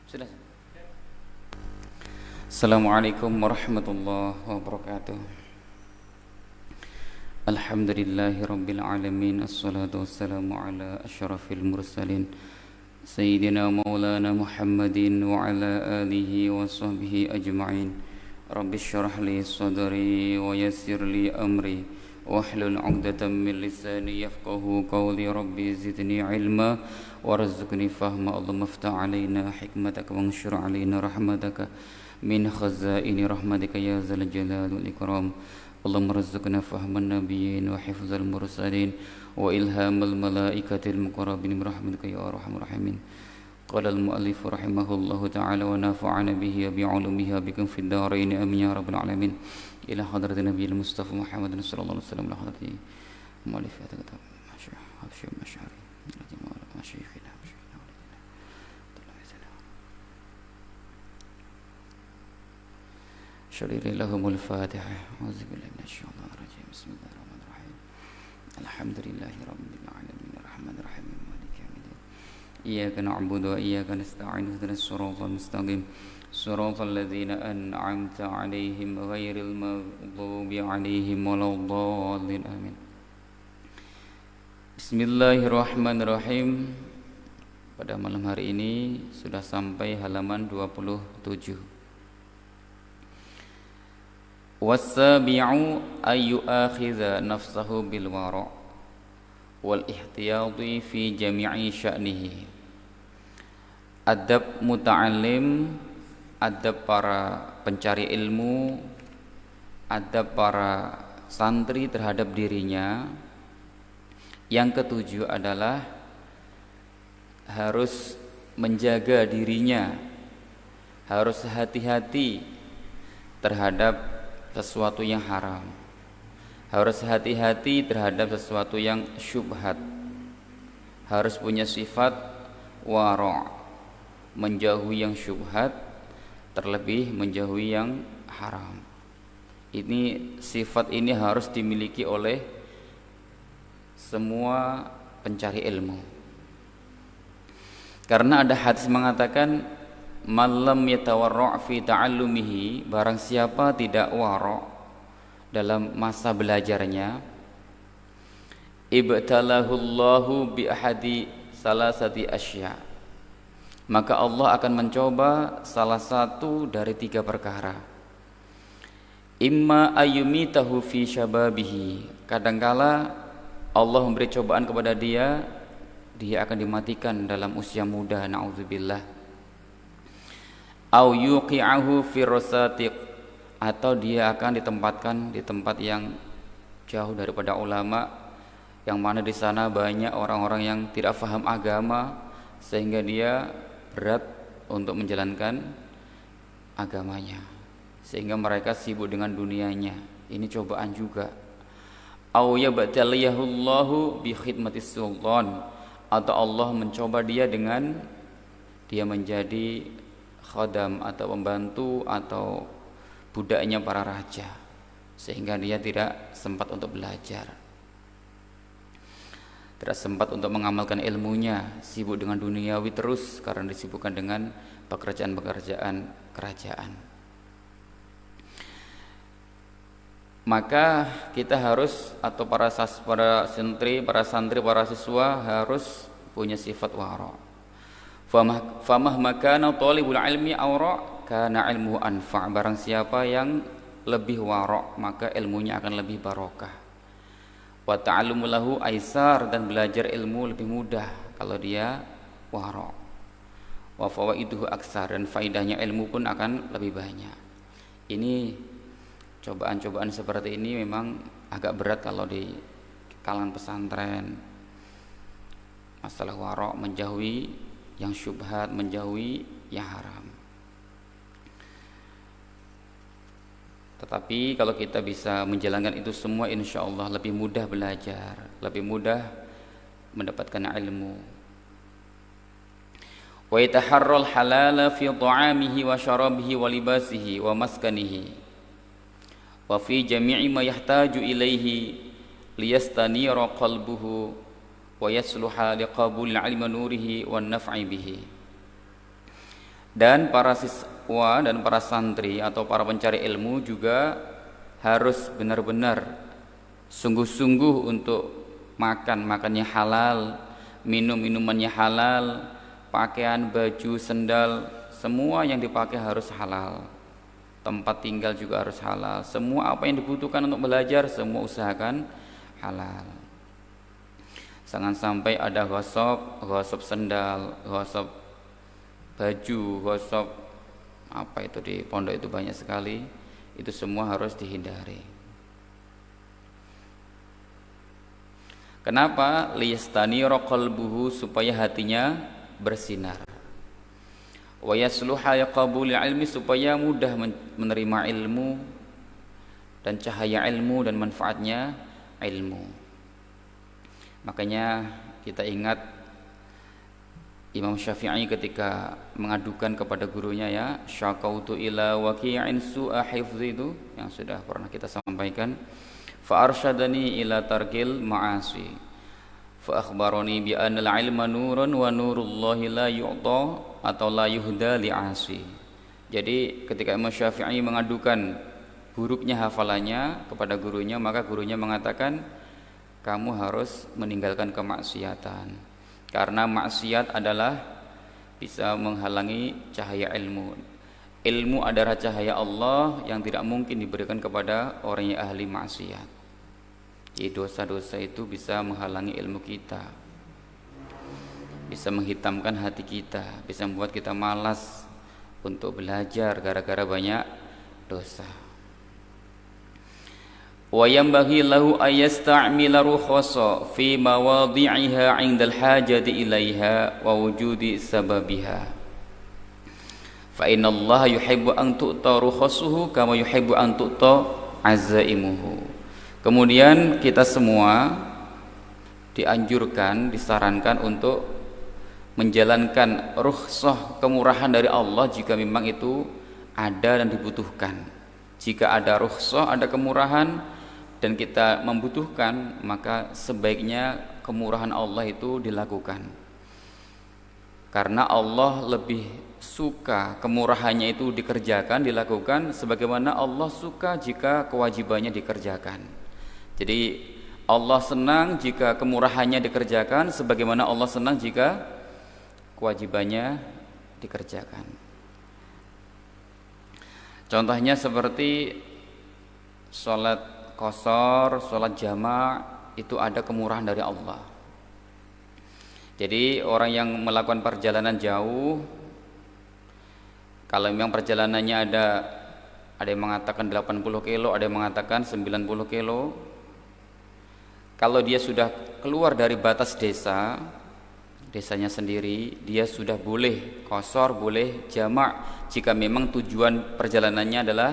Sudah. Assalamualaikum warahmatullahi wabarakatuh. Alhamdulillahi rabbil alamin. Assalatu wassalamu ala asyrafil mursalin Sayyidina maulana Muhammadin wa ala alihi wa sahbihi ajma'in. Rabbi syrah li sadri wa yassir li amri wahlul 'uqdatam min lisani yafqahu qawli. Rabbi zidni ilma warzuqni fahma. Allahumma iftah 'alaina hikmataka wanshur 'alaina rahmataka min khazaini rahmatika ya zal jalal wal ikram. Allahumma rzuqna fahman nabiyyin wa hifzal mursalin wa ilhamal malaikatil muqarrabin birahmatika ya arhamar rahimin. Qala al-muallif rahimahullahu ta'ala wa nafa'ana bihi bi 'ulumihi bikum fid dharain amin ya rabbal alamin. Ila hadratin nabiyil mustafa Muhammadin sallallahu alaihi wasallam ila hadrati muallif kata masyayikh masyari jamaah masyayikhina syariri lahumul fatihah. Auzubillahi minasyaitonir rajim. Bismillahirrahmanirrahim. Alhamdulillahi rabbil alamin arrahmanir rahim maliki yaumiddin. Iyyaka na'budu wa iyyaka nasta'in ihdinas siratal mustaqim siratal ladzina an'amta 'alaihim ghairil maghdubi 'alaihim waladdallin amin. Bismillahirrahmanirrahim. Pada malam hari ini sudah sampai halaman 27. Wassabi'u ayu akhidha nafsahu bil wara' wal ihtiyati fi jami'i sya'nihi. Adab muta'allim, adab para pencari ilmu, adab para santri terhadap dirinya. Yang ketujuh adalah harus menjaga dirinya, harus hati-hati terhadap sesuatu yang haram, harus hati-hati terhadap sesuatu yang syubhat, harus punya sifat wara', menjauhi yang syubhat, terlebih menjauhi yang haram. Ini sifat ini harus dimiliki oleh semua pencari ilmu, karena ada hadis mengatakan malam yatawarra' fi ta'allumihi, barang siapa tidak wara' dalam masa belajarnya, ibtalahu Allahu bi ahadi salasati asya', maka Allah akan mencoba salah satu dari 3 perkara. Imma ayyumitahu fi syababihi, kadangkala Allah memberi cobaan kepada dia akan dimatikan dalam usia muda, na'udzubillah. Au yuqi'ahu fi rasatiq, atau dia akan ditempatkan di tempat yang jauh daripada ulama, yang mana di sana banyak orang-orang yang tidak faham agama, sehingga dia berat untuk menjalankan agamanya, sehingga mereka sibuk dengan dunianya. Ini cobaan juga. Au yabtaliyahu Allahu bi khidmatis sultan, atau Allah mencoba dia dengan dia menjadi khadam atau pembantu atau budaknya para raja, sehingga dia tidak sempat untuk belajar, tidak sempat untuk mengamalkan ilmunya, sibuk dengan duniawi terus karena disibukkan dengan pekerjaan-pekerjaan kerajaan. Maka kita harus, atau para santri, para siswa harus punya sifat wara'. Famah makana talibul ilmi awra' kana ilmuhu anfa', barang siapa yang lebih wara' maka ilmunya akan lebih barokah. Wa ta'allumu lahu aisar, dan belajar ilmu lebih mudah kalau dia wara'. Wa fawaiduhu aksar, dan faidahnya ilmu pun akan lebih banyak. Ini cobaan-cobaan seperti ini memang agak berat kalau di kalangan pesantren. Masalah wara', menjauhi yang syubhat, menjauhi yang haram. Tetapi kalau kita bisa menjalankan itu semua, insya Allah lebih mudah belajar, lebih mudah mendapatkan ilmu. Wa yataharral halala fi ta'amihi wa syarabihi wa libasihi wa maskanihi wa fi jami'i ma yahtaju ilaihi liyastanira qalbuhu wa yasluha liqabul ilmi nurihi wan naf'i bihi. Dan para siswa dan para santri atau para pencari ilmu juga harus benar-benar sungguh-sungguh untuk makannya halal, minumannya halal, pakaian, baju, sendal, semua yang dipakai harus halal. Tempat tinggal juga harus halal. Semua apa yang dibutuhkan untuk belajar semua usahakan halal. Jangan sampai ada gosok sendal, gosok baju, gosok apa itu di pondok itu banyak sekali. Itu semua harus dihindari. Kenapa? Liyastanira qalbuhu, supaya hatinya bersinar. Wa yasluha liqabuli ilmi, supaya mudah menerima ilmu dan cahaya ilmu dan manfaatnya ilmu. Makanya kita ingat Imam Syafi'i ketika mengadukan kepada gurunya, ya, syaqautu ila waqi'in su'a hifdzi, itu yang sudah pernah kita sampaikan. Fa arsyadani ila tarkil ma'asi, fa akhbarani bi anna al-ilma nurun wa nurullahi la yu'ta atau la yuhda li'asi. Jadi ketika Imam Syafi'i mengadukan buruknya hafalannya kepada gurunya, maka gurunya mengatakan, kamu harus meninggalkan kemaksiatan, karena maksiat adalah bisa menghalangi cahaya ilmu. Ilmu adalah cahaya Allah yang tidak mungkin diberikan kepada orang yang ahli maksiat. Jadi dosa-dosa itu bisa menghalangi ilmu kita, bisa menghitamkan hati kita, bisa membuat kita malas untuk belajar gara-gara banyak dosa. Wa yanbaghi lahu ayasta'mila rukhasa fi mawadhi'iha 'inda al-hajati ilaiha wa wujudi sababiha. Fa inna Allah yuhibbu an tu'ta rukhasuhu kama yuhibbu an tu'ta azaimuhu. Kemudian kita semua dianjurkan, disarankan untuk menjalankan rukhsah, kemurahan dari Allah jika memang itu ada dan dibutuhkan. Jika ada rukhsah, ada kemurahan dan kita membutuhkan, maka sebaiknya kemurahan Allah itu dilakukan. Karena Allah lebih suka kemurahannya itu dikerjakan, dilakukan, sebagaimana Allah suka jika kewajibannya dikerjakan. Jadi Allah senang jika kemurahannya dikerjakan, sebagaimana Allah senang jika kewajibannya dikerjakan. Contohnya seperti sholat qashar, sholat jamak, itu ada kemurahan dari Allah. Jadi orang yang melakukan perjalanan jauh, kalau memang perjalanannya ada yang mengatakan 80 kilo, ada yang mengatakan 90 kilo, kalau dia sudah keluar dari batas desanya sendiri, dia sudah boleh qashar, boleh jamak jika memang tujuan perjalanannya adalah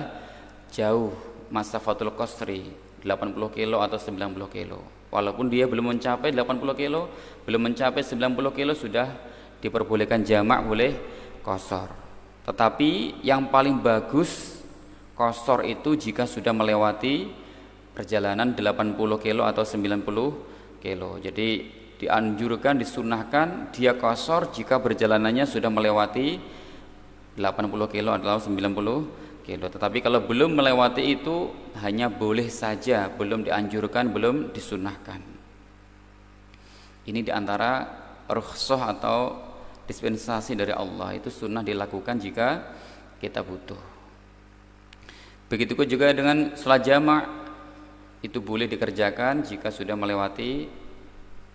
jauh, masafatul qasri 80 kilo atau 90 kilo. Walaupun dia belum mencapai 80 kilo, belum mencapai 90 kilo, sudah diperbolehkan jamak, boleh qashar. Tetapi yang paling bagus qashar itu jika sudah melewati perjalanan 80 kilo atau 90 kilo. Jadi dianjurkan, disunahkan dia qashar jika perjalanannya sudah melewati 80 kilo atau 90 kilo. Tetapi kalau belum melewati itu hanya boleh saja, belum dianjurkan, belum disunahkan. Ini diantara rukhsah atau dispensasi dari Allah, itu sunnah dilakukan jika kita butuh. Begitu juga dengan sholat jamak, itu boleh dikerjakan jika sudah melewati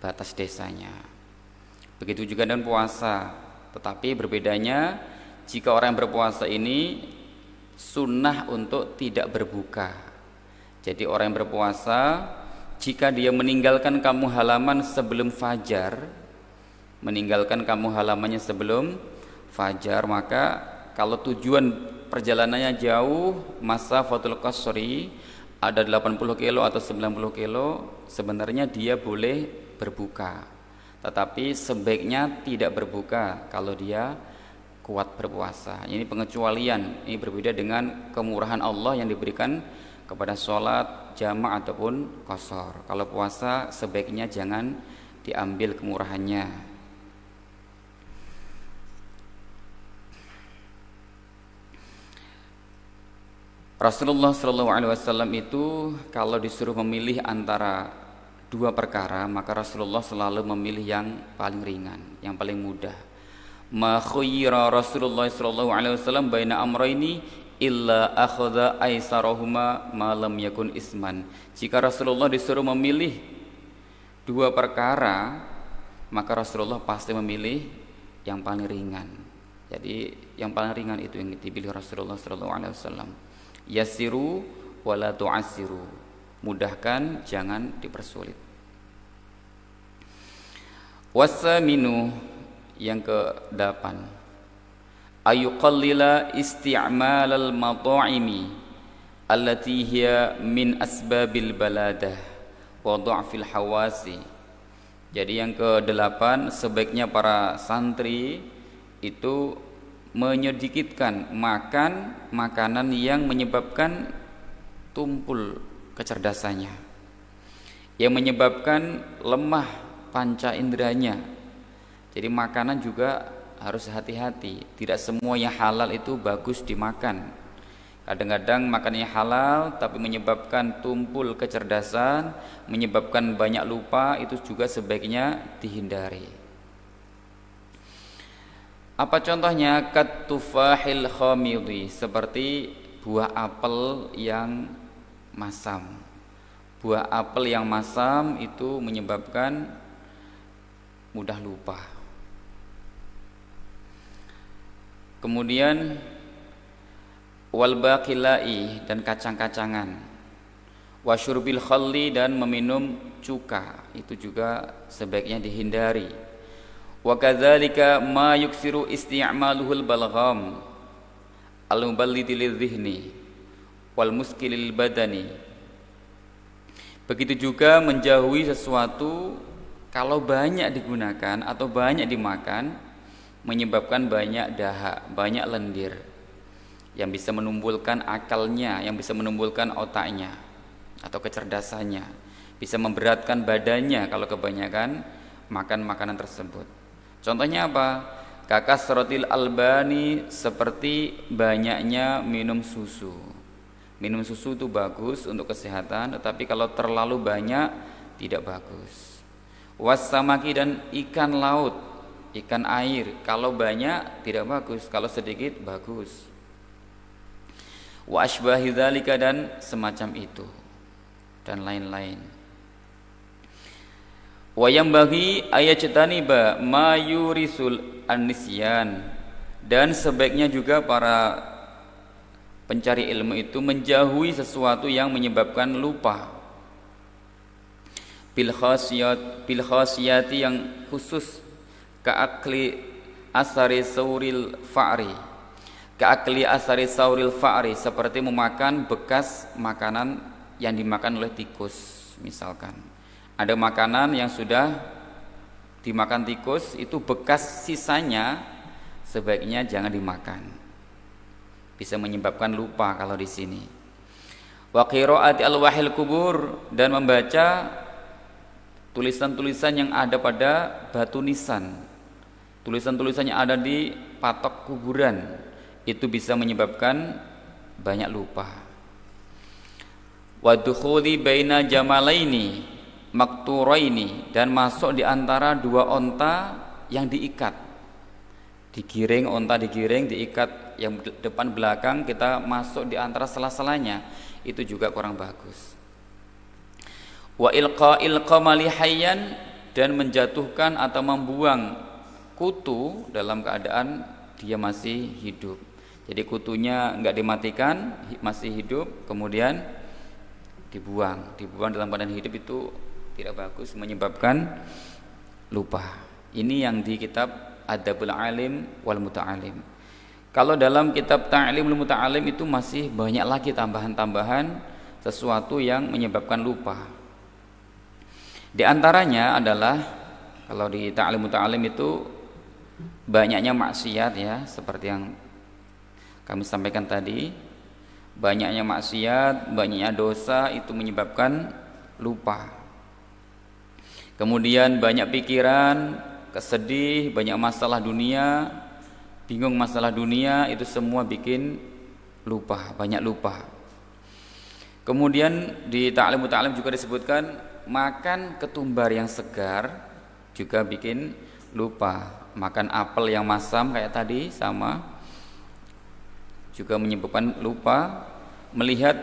batas desanya. Begitu juga dengan puasa, tetapi berbedanya jika orang yang berpuasa ini sunnah untuk tidak berbuka. Jadi orang yang berpuasa, jika dia meninggalkan kampung halaman sebelum fajar, meninggalkan kampung halamannya sebelum fajar, maka kalau tujuan perjalanannya jauh, masa fatul qasri ada 80 kilo atau 90 kilo, sebenarnya dia boleh berbuka. Tetapi sebaiknya tidak berbuka kalau dia kuat berpuasa. Ini pengecualian, ini berbeda dengan kemurahan Allah yang diberikan kepada sholat jamak ataupun qashar. Kalau puasa sebaiknya jangan diambil kemurahannya. Rasulullah Shallallahu Alaihi Wasallam itu kalau disuruh memilih antara dua perkara, maka Rasulullah selalu memilih yang paling ringan, yang paling mudah. Ma khayyara Rasulullah Shallallahu Alaihi Wasallam baina amrayni illa akhadha aisarahuma ma lam yakun isman. Jika Rasulullah disuruh memilih dua perkara, maka Rasulullah pasti memilih yang paling ringan. Jadi yang paling ringan itu yang dipilih Rasulullah Shallallahu Alaihi Wasallam. Yassiru wala tu'assiru, mudahkan jangan dipersulit. Wasaminu, yang ke-8, ayuqallila isti'malal mata'imi allati hiya min asbabil baladah wa dha'fil hawasi. Jadi yang ke-8, sebaiknya para santri itu menyedikitkan makan makanan yang menyebabkan tumpul kecerdasannya, yang menyebabkan lemah panca inderanya. Jadi makanan juga harus hati-hati, tidak semua yang halal itu bagus dimakan. Kadang-kadang makannya halal tapi menyebabkan tumpul kecerdasan, menyebabkan banyak lupa, itu juga sebaiknya dihindari. Apa contohnya? Katufahil khamidi, seperti buah apel yang masam. Buah apel yang masam itu menyebabkan mudah lupa. Kemudian wal baqilai, dan kacang-kacangan. Wasyurbil khalli, dan meminum cuka, itu juga sebaiknya dihindari. Wa kadzalika ma yuksiru isti'maluhul balgham al-muballidi lidhihni wal muskilil badani. Begitu juga menjauhi sesuatu kalau banyak digunakan atau banyak dimakan menyebabkan banyak dahak, banyak lendir, yang bisa menumbuhkan akalnya, yang bisa menumbuhkan otaknya atau kecerdasannya, bisa memberatkan badannya kalau kebanyakan makan makanan tersebut. Contohnya apa? Kakasrotil albani, seperti banyaknya minum susu. Minum susu itu bagus untuk kesehatan, tetapi kalau terlalu banyak tidak bagus. Wassamaki, dan ikan laut, ikan air, kalau banyak tidak bagus, kalau sedikit bagus. Wa asbahi dzalika, dan semacam itu, dan lain-lain. Wa yambaghi ayajtaniba ma yurisul an-nisyan, dan sebaiknya juga para pencari ilmu itu menjauhi sesuatu yang menyebabkan lupa. Bil khasiyati, yang khusus, ka'akli asari sauril fa'ri, ka'akli asari sauril fa'ri, seperti memakan bekas makanan yang dimakan oleh tikus. Misalkan ada makanan yang sudah dimakan tikus, itu bekas sisanya sebaiknya jangan dimakan, bisa menyebabkan lupa kalau di sini. Wa qiraati al-wahil kubur, dan membaca tulisan-tulisan yang ada pada batu nisan, tulisan-tulisan yang ada di patok kuburan, itu bisa menyebabkan banyak lupa. Wa dukhuli baina jamalaini makturaini, dan masuk di antara dua onta yang diikat, digiring, onta digiring, diikat, yang depan belakang kita masuk di antara sela-selanya, itu juga kurang bagus. Wa ilqa'il qamali hayyan, dan menjatuhkan atau membuang kutu dalam keadaan dia masih hidup. Jadi kutunya enggak dimatikan, masih hidup, kemudian dibuang dalam keadaan hidup, itu tidak bagus, menyebabkan lupa. Ini yang di kitab Adabul Alim wal Muta'alim. Kalau dalam kitab Ta'limul Muta'alim itu masih banyak lagi tambahan-tambahan sesuatu yang menyebabkan lupa. Di antaranya adalah, kalau di Ta'limul Muta'alim itu banyaknya maksiat, ya, seperti yang kami sampaikan tadi. Banyaknya maksiat, banyaknya dosa, itu menyebabkan lupa. Kemudian banyak pikiran, kesedih, banyak masalah dunia, bingung masalah dunia, itu semua bikin lupa, banyak lupa. Kemudian di ta'lim ta'lim juga disebutkan makan ketumbar yang segar juga bikin lupa. Makan apel yang masam kayak tadi sama juga menyebabkan lupa. Melihat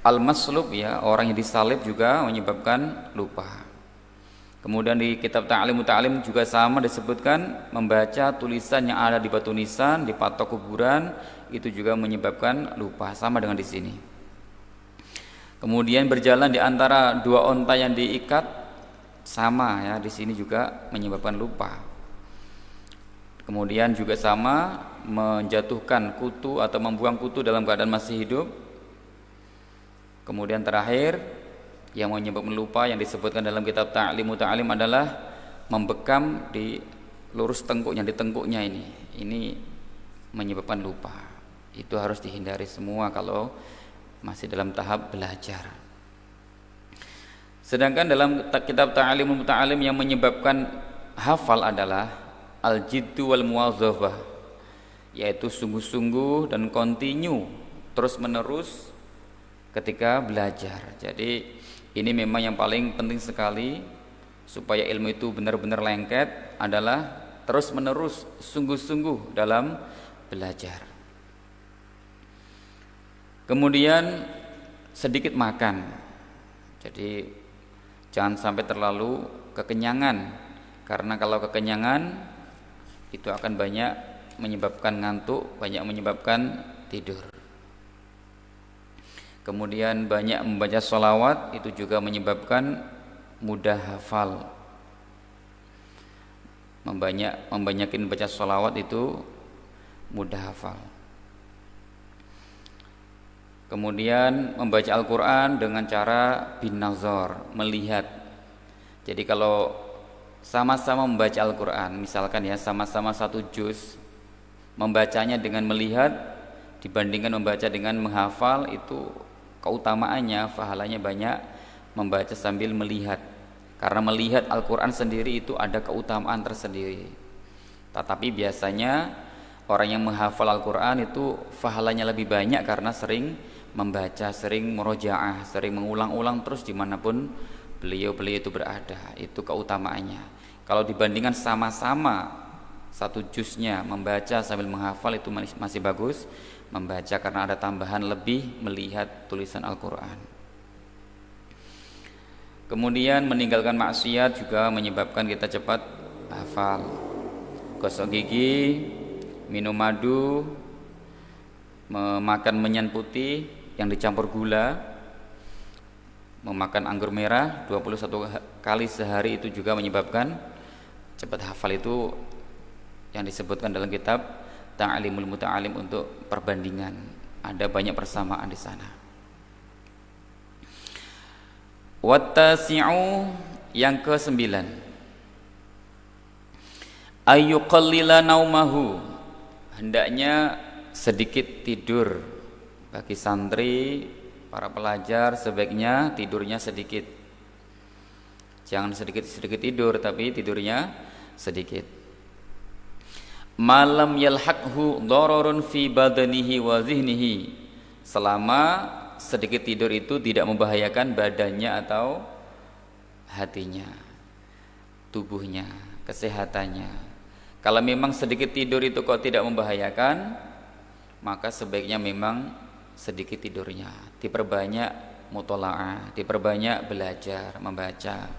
al-maslub ya, orang yang disalib juga menyebabkan lupa. Kemudian di kitab ta'lim ta'lim juga sama disebutkan membaca tulisan yang ada di batu nisan, di patok kuburan itu juga menyebabkan lupa, sama dengan di sini. Kemudian berjalan di antara dua onta yang diikat sama ya, di sini juga menyebabkan lupa. Kemudian juga sama menjatuhkan kutu atau membuang kutu dalam keadaan masih hidup. Kemudian terakhir yang menyebabkan lupa yang disebutkan dalam kitab ta'lim ta'lim adalah membekam di lurus tengkuknya, di tengkuknya ini menyebabkan lupa. Itu harus dihindari semua kalau masih dalam tahap belajar. Sedangkan dalam kitab ta'lim ta'lim yang menyebabkan hafal adalah al-jiddu wal muwazafah, yaitu sungguh-sungguh dan kontinu terus menerus ketika belajar. Jadi ini memang yang paling penting sekali supaya ilmu itu benar-benar lengket adalah terus menerus sungguh-sungguh dalam belajar. Kemudian sedikit makan. Jadi jangan sampai terlalu kekenyangan, karena kalau kekenyangan itu akan banyak menyebabkan ngantuk, banyak menyebabkan tidur. Kemudian banyak membaca sholawat itu juga menyebabkan mudah hafal. Membanyakin baca sholawat itu mudah hafal. Kemudian membaca Al-Quran dengan cara bin nazar, melihat. Jadi kalau sama-sama membaca Al-Quran, misalkan ya sama-sama satu juz, membacanya dengan melihat dibandingkan membaca dengan menghafal, itu keutamaannya, pahalanya banyak membaca sambil melihat. Karena melihat Al-Quran sendiri itu ada keutamaan tersendiri. Tetapi biasanya orang yang menghafal Al-Quran itu pahalanya lebih banyak karena sering membaca, sering murojaah, sering mengulang-ulang terus dimanapun beliau itu berada. Itu keutamaannya. Kalau dibandingkan sama-sama satu juznya membaca sambil menghafal itu masih bagus membaca, karena ada tambahan lebih melihat tulisan Al-Quran. Kemudian meninggalkan maksiat juga menyebabkan kita cepat hafal. Gosok gigi, minum madu, memakan menyan putih yang dicampur gula, memakan anggur merah 21 kali sehari itu juga menyebabkan cepat hafal. Itu yang disebutkan dalam kitab Ta'limul Muta'alim untuk perbandingan. Ada banyak persamaan di sana. Wattasi'u yang ke-9, ayyuqallila naumahu, hendaknya sedikit tidur. Bagi santri, para pelajar sebaiknya tidurnya sedikit. Jangan sedikit-sedikit tidur, tapi tidurnya sedikit. Malam yalhaqhu dararun fi badanihi wa zihnihi, selama sedikit tidur itu tidak membahayakan badannya atau hatinya, tubuhnya, kesehatannya. Kalau memang sedikit tidur itu kok tidak membahayakan, maka sebaiknya memang sedikit tidurnya, diperbanyak mutola'ah, diperbanyak belajar, membaca.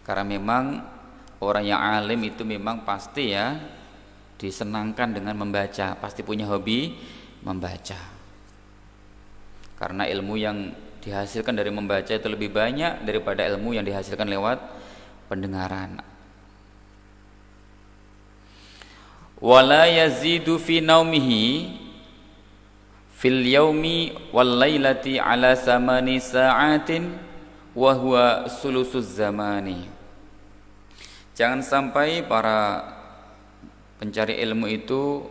Karena memang orang yang alim itu memang pasti ya disenangkan dengan membaca, pasti punya hobi membaca. Karena ilmu yang dihasilkan dari membaca itu lebih banyak daripada ilmu yang dihasilkan lewat pendengaran. Wala yazidu fi naumihi fil yaumi wal lailati ala samani sa'atin wa huwa sulusuz zamani. Jangan sampai para pencari ilmu itu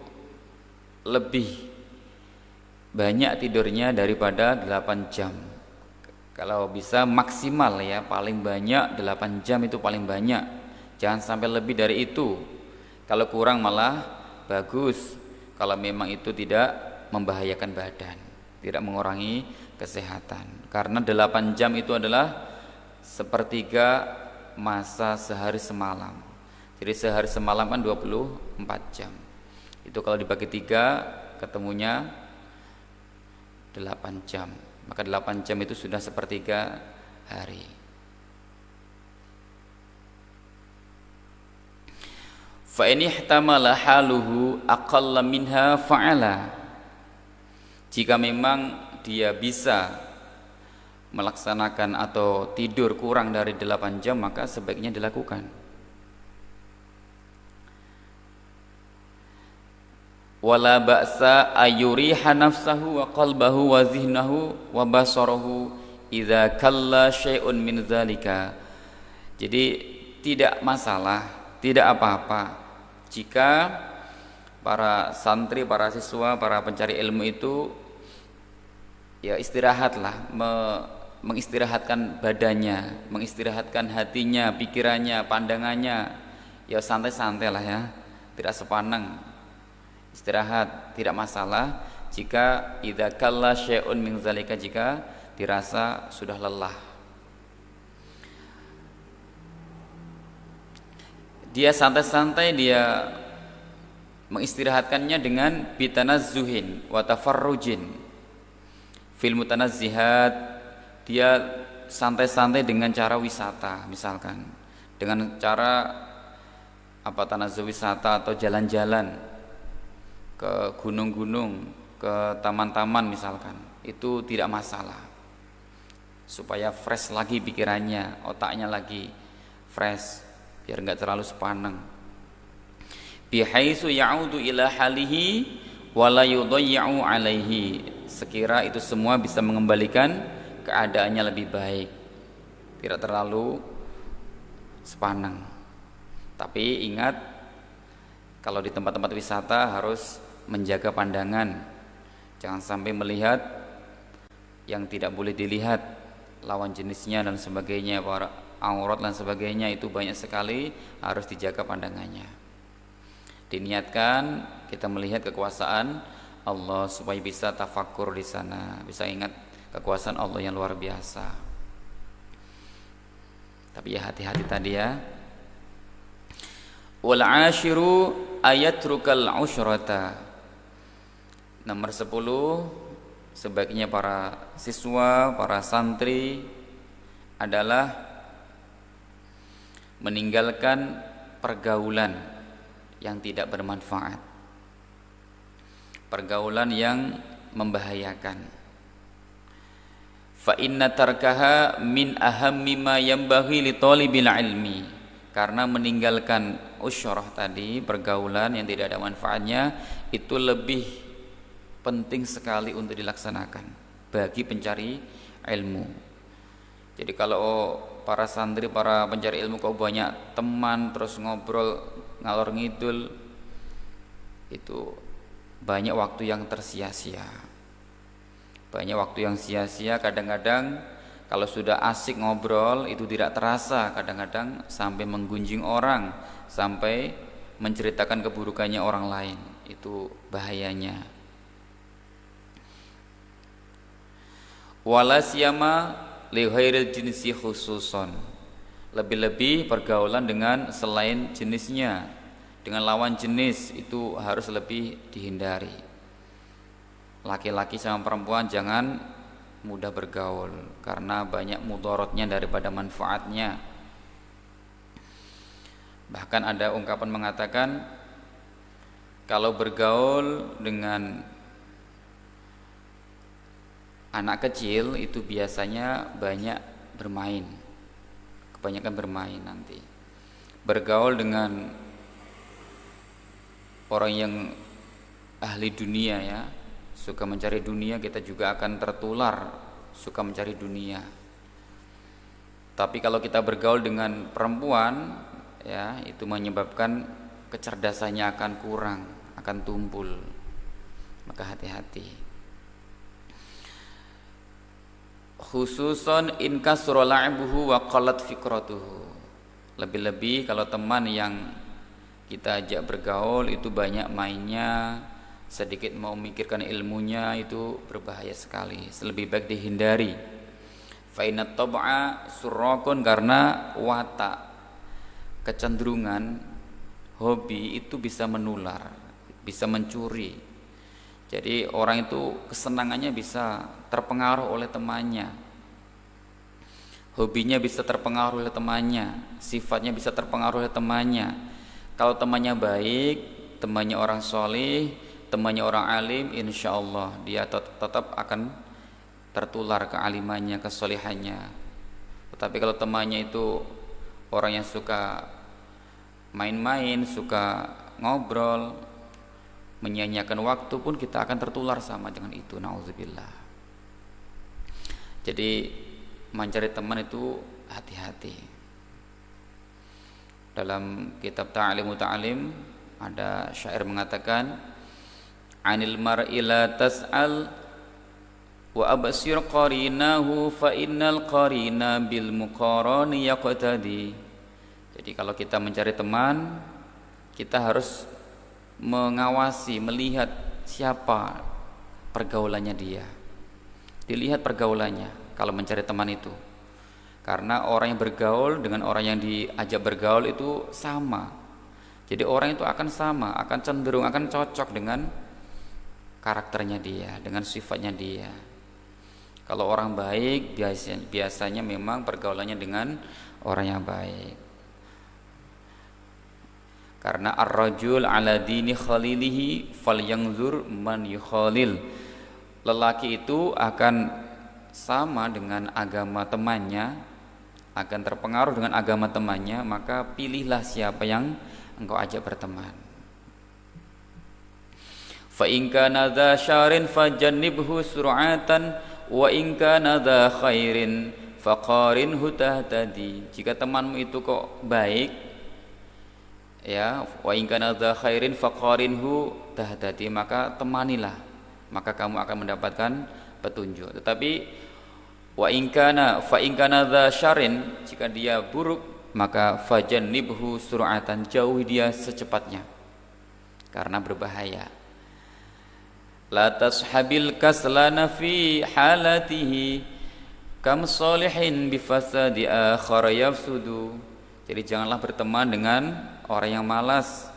lebih banyak tidurnya daripada 8 jam. Kalau bisa maksimal ya, paling banyak 8 jam itu paling banyak. Jangan sampai lebih dari itu. Kalau kurang malah bagus, kalau memang itu tidak membahayakan badan, tidak mengurangi kesehatan. Karena 8 jam itu adalah sepertiga masa sehari semalam. Jadi sehari semalam kan 24 jam. Itu kalau dibagi 3 ketemunya 8 jam. Maka 8 jam itu sudah sepertiga hari. Fa in ihtamala haluhu aqalla minha fa'ala. Jika memang dia bisa melaksanakan atau tidur kurang dari 8 jam, maka sebaiknya dilakukan. Wala ba'sa ayuriha nafsahu wa qalbahu wa zihnahu wa basarahu idza kalla syai'un min dzalika. Jadi tidak masalah, tidak apa-apa jika para santri, para siswa, para pencari ilmu itu ya istirahatlah, mengistirahatkan badannya, mengistirahatkan hatinya, pikirannya, pandangannya. Ya santai-santai lah ya, tidak sepaneng. Istirahat tidak masalah jika idza kalla syai'un min zalika, jika dirasa sudah lelah. Dia santai-santai, dia mengistirahatkannya dengan bitanazzuhin wa tafarrujin fil mutanazzihat. Dia santai-santai dengan cara wisata, misalkan dengan cara tanazzuh wisata atau jalan-jalan ke gunung-gunung, ke taman-taman misalkan, itu tidak masalah, supaya fresh lagi pikirannya, otaknya lagi fresh, biar enggak terlalu sepaneng. Bihaitsu ya'udu ila halihi wa la yudayyi'u alaihi, sekira itu semua bisa mengembalikan keadaannya lebih baik, tidak terlalu sepaneng. Tapi ingat, kalau di tempat-tempat wisata harus menjaga pandangan, jangan sampai melihat yang tidak boleh dilihat, lawan jenisnya dan sebagainya, para aurat dan sebagainya, itu banyak sekali, harus dijaga pandangannya. Diniatkan kita melihat kekuasaan Allah supaya bisa tafakur di sana, bisa ingat kekuasaan Allah yang luar biasa. Tapi ya hati-hati tadi ya. Wal 'ashiru ayatrukal 'ushrata. Nomor 10, sebaiknya para siswa, para santri adalah meninggalkan pergaulan yang tidak bermanfaat, pergaulan yang membahayakan. Fa inna tarkaha min ahammi ma yanbaghi li talibil ilmi. Karena meninggalkan usyrah tadi, pergaulan yang tidak ada manfaatnya, itu lebih penting sekali untuk dilaksanakan bagi pencari ilmu. Jadi kalau para santri, para pencari ilmu kok banyak teman, terus ngobrol ngalor ngidul, itu banyak waktu yang tersia-sia. Banyak waktu yang sia-sia. Kadang-kadang kalau sudah asik ngobrol itu tidak terasa, kadang-kadang sampai menggunjing orang, sampai menceritakan keburukannya orang lain. Itu bahayanya. Wala siyama li ghairil jinsi khususon. Lebih-lebih pergaulan dengan selain jenisnya, dengan lawan jenis, itu harus lebih dihindari. Laki-laki sama perempuan jangan mudah bergaul, karena banyak mudaratnya daripada manfaatnya. Bahkan ada ungkapan mengatakan, kalau bergaul dengan anak kecil itu biasanya banyak bermain, kebanyakan bermain nanti. Bergaul dengan orang yang ahli dunia ya, suka mencari dunia, kita juga akan tertular suka mencari dunia. Tapi kalau kita bergaul dengan perempuan ya, itu menyebabkan kecerdasannya akan kurang, akan tumpul. Maka hati-hati. Khususon in kasura la'ibuhu wa qallat fikratuhu. Lebih-lebih kalau teman yang kita ajak bergaul itu banyak mainnya, sedikit mau memikirkan ilmunya itu berbahaya sekali, lebih baik dihindari. Fa inna tab'a surrakun, karena watak, kecenderungan, hobi itu bisa menular, bisa mencuri. Jadi orang itu kesenangannya bisa terpengaruh oleh temannya, hobinya bisa terpengaruh oleh temannya, sifatnya bisa terpengaruh oleh temannya. Kalau temannya baik, temannya orang soleh, temannya orang alim, insya Allah dia tetap akan tertular kealimannya, kesolehannya. Tetapi kalau temannya itu orang yang suka main-main, suka ngobrol, menyia-nyiakan waktu, pun kita akan tertular sama dengan itu. Nauzubillah. Jadi mencari teman itu hati-hati. Dalam kitab Ta'limu Ta'lim ada syair mengatakan, anil mar'i la tas'al wa absir qarinahu fa innal qarina bil muqarani yaqtadi. Jadi kalau kita mencari teman, kita harus mengawasi, melihat siapa pergaulannya dia. Dilihat pergaulannya kalau mencari teman itu. Karena orang yang bergaul dengan orang yang diajak bergaul itu sama. Jadi orang itu akan sama, akan cenderung, akan cocok dengan karakternya dia, dengan sifatnya dia. Kalau orang baik biasanya memang pergaulannya dengan orang yang baik. Karena ar-rajul ala dini khalilihi falyanzur man yukhalil. Lelaki itu akan sama dengan agama temannya, akan terpengaruh dengan agama temannya, maka pilihlah siapa yang engkau ajak berteman. Fa in kana dza syarin fajannibhu sur'atan wa in kana dza khairin faqarinhu tahtadi. Jika temanmu itu kok baik, ya, wa in kana dza khairin faqarinhu tahtadi, maka temanilah, maka kamu akan mendapatkan petunjuk. Tetapi wa in kana dza syarin, jika dia buruk, maka fajannibhu sur'atan, jauhi dia secepatnya karena berbahaya. La tashabil kaslana fi halatihi kam salihin bi fasadi akhar yafsudu. Jadi janganlah berteman dengan orang yang malas.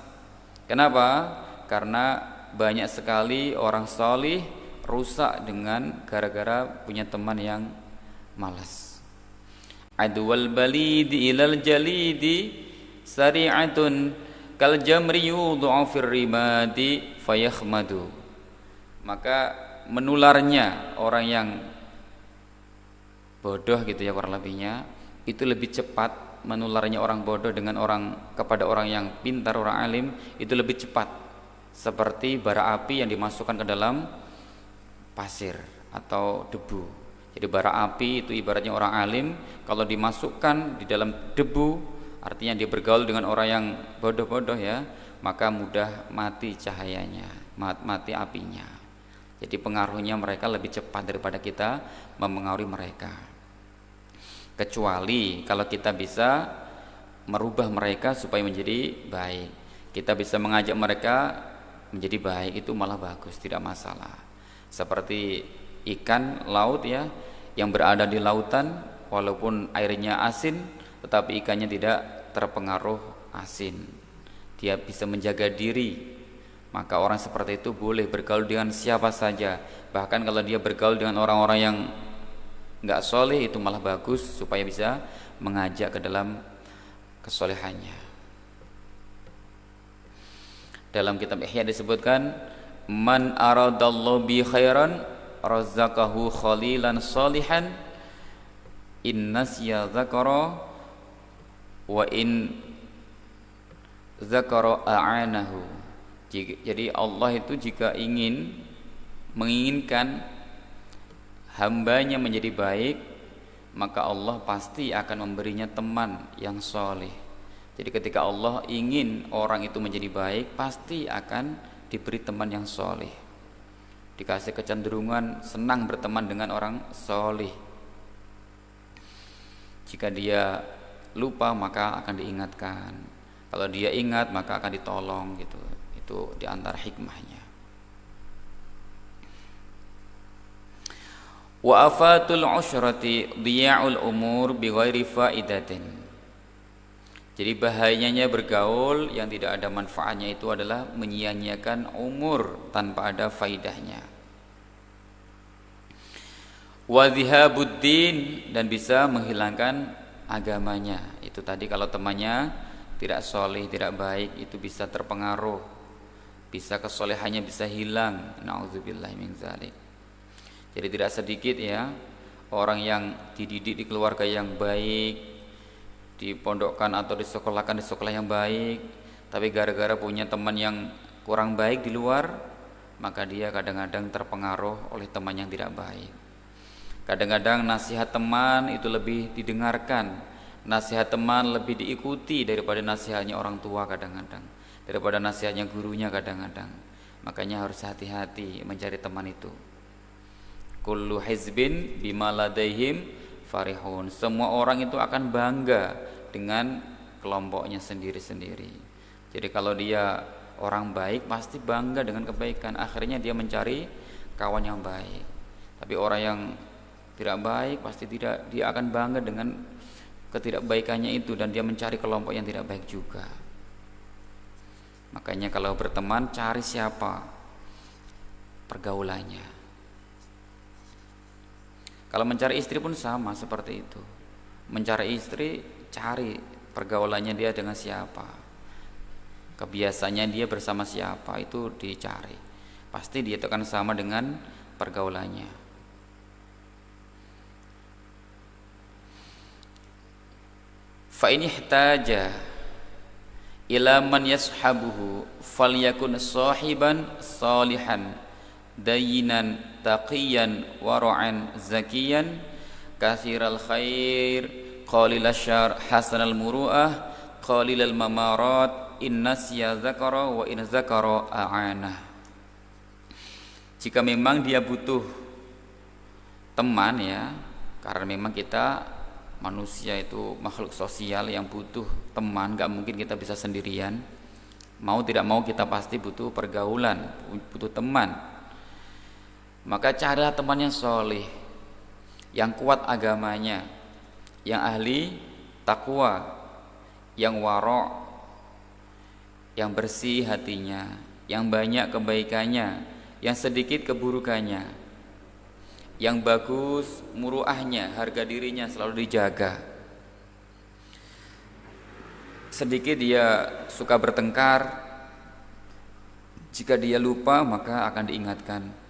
Kenapa? Karena banyak sekali orang salih rusak dengan gara-gara punya teman yang malas. Adwal balidi ilal jalidi sari'atun kal jamri yudhu fir rimadi fayakhmadu. Maka menularnya orang yang bodoh gitu ya, kurang lebihnya itu lebih cepat. Menularnya orang bodoh dengan orang kepada orang yang pintar, orang alim, itu lebih cepat, seperti bara api yang dimasukkan ke dalam pasir atau debu. Jadi bara api itu ibaratnya orang alim, kalau dimasukkan di dalam debu, artinya dia bergaul dengan orang yang bodoh-bodoh ya, maka mudah mati cahayanya, mati apinya. Jadi pengaruhnya mereka lebih cepat daripada kita mempengaruhi mereka. Kecuali kalau kita bisa merubah mereka supaya menjadi baik, kita bisa mengajak mereka menjadi baik, itu malah bagus, tidak masalah. Seperti ikan laut ya, yang berada di lautan, walaupun airnya asin, tetapi ikannya tidak terpengaruh asin, dia bisa menjaga diri. Maka orang seperti itu boleh bergaul dengan siapa saja. Bahkan kalau dia bergaul dengan orang-orang yang enggak soleh, itu malah bagus, supaya bisa mengajak ke dalam kesolehannya. Dalam kitab Ihya disebutkan, man aradallahu bi khairan razaqahu khalilan salihan in nasya dzakara wa in dzakara a'anahu. Jadi Allah itu jika menginginkan hambanya menjadi baik, maka Allah pasti akan memberinya teman yang soleh. Jadi ketika Allah ingin orang itu menjadi baik, pasti akan diberi teman yang soleh, dikasih kecenderungan senang berteman dengan orang soleh. Jika dia lupa, maka akan diingatkan. Kalau dia ingat, maka akan ditolong gitu. Itu diantara hikmahnya. Wa afatul usyrati dhiya'ul umur bighairi faidatin. Jadi bahayanya bergaul yang tidak ada manfaatnya itu adalah menyia-nyiakan umur tanpa ada faidahnya. Wa dhihabuddin, dan bisa menghilangkan agamanya. Itu tadi kalau temannya tidak soleh, tidak baik, itu bisa terpengaruh, bisa kesolehannya bisa hilang. Nauzubillahi min dzalik. Jadi tidak sedikit ya orang yang dididik di keluarga yang baik, dipondokkan atau disekolahkan di sekolah yang baik, tapi gara-gara punya teman yang kurang baik di luar, maka dia kadang-kadang terpengaruh oleh teman yang tidak baik. Kadang-kadang nasihat teman itu lebih didengarkan, nasihat teman lebih diikuti daripada nasihatnya orang tua kadang-kadang, daripada nasihatnya gurunya kadang-kadang. Makanya harus hati-hati mencari teman itu. Kullu hizbin bima ladaihim farihun. Semua orang itu akan bangga dengan kelompoknya sendiri-sendiri. Jadi kalau dia orang baik pasti bangga dengan kebaikan. Akhirnya dia mencari kawan yang baik. Tapi orang yang tidak baik pasti tidak, dia akan bangga dengan ketidakbaikannya itu, dan dia mencari kelompok yang tidak baik juga. Makanya kalau berteman cari siapa pergaulannya. Kalau mencari istri pun sama seperti itu. Mencari istri, cari pergaulannya dia dengan siapa, kebiasaannya dia bersama siapa, itu dicari. Pasti dia akan sama dengan pergaulannya. Fa in ihtaja ila man yashabuhu falyakun sahiban salihan dayinan taqiyan wara'an zakiyan kathiral khair qalilal syar hasanal muru'ah qalilal mamarat innasya zakara wa in zakara a'anah. Jika memang dia butuh teman ya, karena memang kita manusia itu makhluk sosial yang butuh teman, gak mungkin kita bisa sendirian. Mau tidak mau kita pasti butuh pergaulan, butuh teman. Maka carilah teman yang soleh, yang kuat agamanya, yang ahli takwa, yang warok, yang bersih hatinya, yang banyak kebaikannya, yang sedikit keburukannya, yang bagus muruahnya, harga dirinya selalu dijaga. Sedikit dia suka bertengkar, jika dia lupa maka akan diingatkan,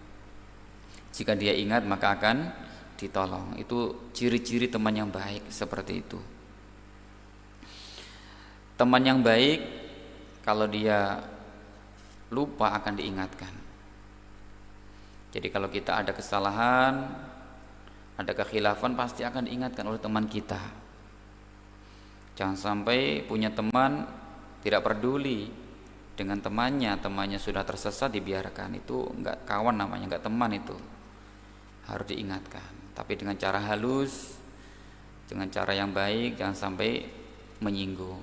jika dia ingat maka akan ditolong. Itu ciri-ciri teman yang baik seperti itu. Teman yang baik kalau dia lupa akan diingatkan. Jadi kalau kita ada kesalahan, ada kekhilafan, pasti akan diingatkan oleh teman kita. Jangan sampai punya teman tidak peduli dengan temannya sudah tersesat dibiarkan. Itu enggak kawan namanya, enggak teman itu. Harus diingatkan, tapi dengan cara halus, dengan cara yang baik, jangan sampai menyinggung.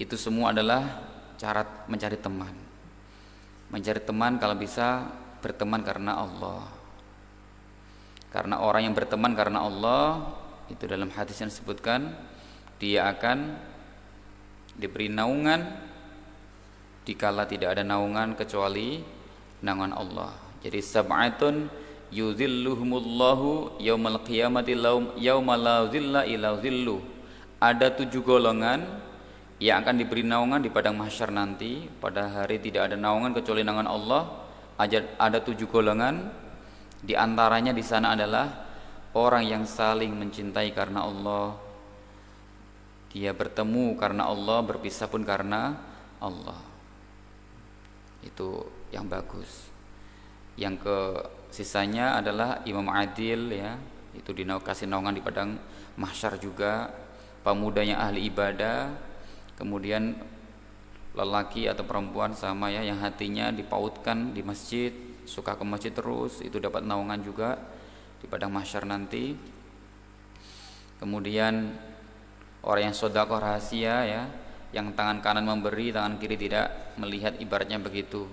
Itu semua adalah cara mencari teman. Mencari teman kalau bisa berteman karena Allah. Karena orang yang berteman karena Allah, itu dalam hadis yang disebutkan, dia akan diberi naungan dikala tidak ada naungan kecuali naungan Allah. Jadi sab'atun yuzilluhumullahu yaumal qiyamati yauma la zilla illa zillu. Ada 7 golongan yang akan diberi naungan di padang mahsyar nanti. Pada hari tidak ada naungan kecuali naungan Allah. Ada 7 golongan. Di antaranya di sana adalah orang yang saling mencintai karena Allah. Dia bertemu karena Allah, berpisah pun karena Allah. Itu yang bagus. Yang ke sisanya adalah imam adil ya, itu kasih naungan di padang mahsyar juga. Pemuda yang ahli ibadah, kemudian lelaki atau perempuan sama ya, yang hatinya dipautkan di masjid, suka ke masjid terus, itu dapat naungan juga di padang mahsyar nanti. Kemudian orang yang sedekah rahasia ya, yang tangan kanan memberi, tangan kiri tidak melihat, ibaratnya begitu.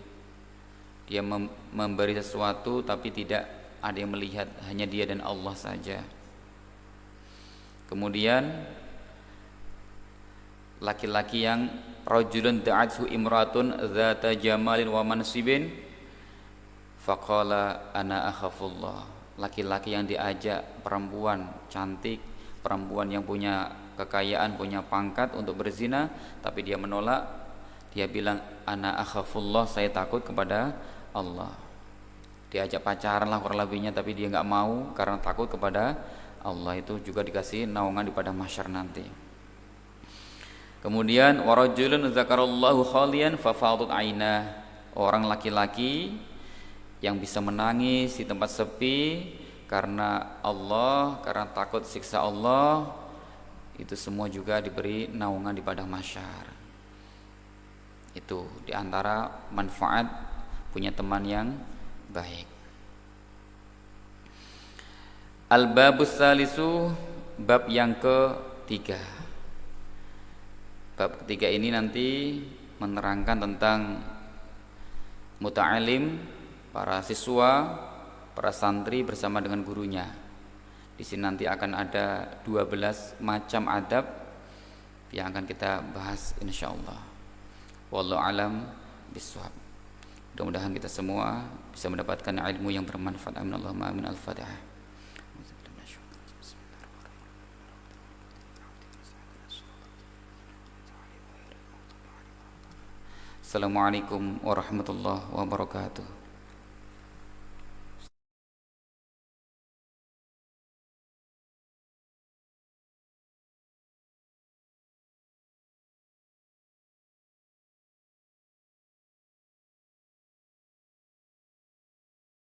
Dia memberi sesuatu tapi tidak ada yang melihat, hanya dia dan Allah saja. Kemudian laki-laki yang rajulun da'athu imratun dzata jamalin wa mansibin faqala ana akhafullah. Laki-laki yang diajak perempuan cantik, perempuan yang punya kekayaan, punya pangkat untuk berzina, tapi dia menolak. Dia bilang ana akhafullah, saya takut kepada Allah. Diajak pacaran lah kurang lebihnya, tapi dia nggak mau karena takut kepada Allah. Itu juga dikasih naungan di padang mahsyar nanti. Kemudian warajulun zakarallahu khalian fafadat ainah. Orang laki-laki yang bisa menangis di tempat sepi karena Allah, karena takut siksa Allah, itu semua juga diberi naungan di padang mahsyar. Itu diantara manfaat punya teman yang baik. Al-babus salisu, bab yang ketiga. Bab ketiga ini nanti menerangkan tentang muta'alim, para siswa, para santri bersama dengan gurunya. Di sini nanti akan ada 12 macam adab yang akan kita bahas insyaallah. Wallahu alam bishawab. Mudah-mudahan kita semua bisa mendapatkan ilmu yang bermanfaat. Amin Allahumma amin. Al-Fatihah. Assalamualaikum warahmatullahi wabarakatuh.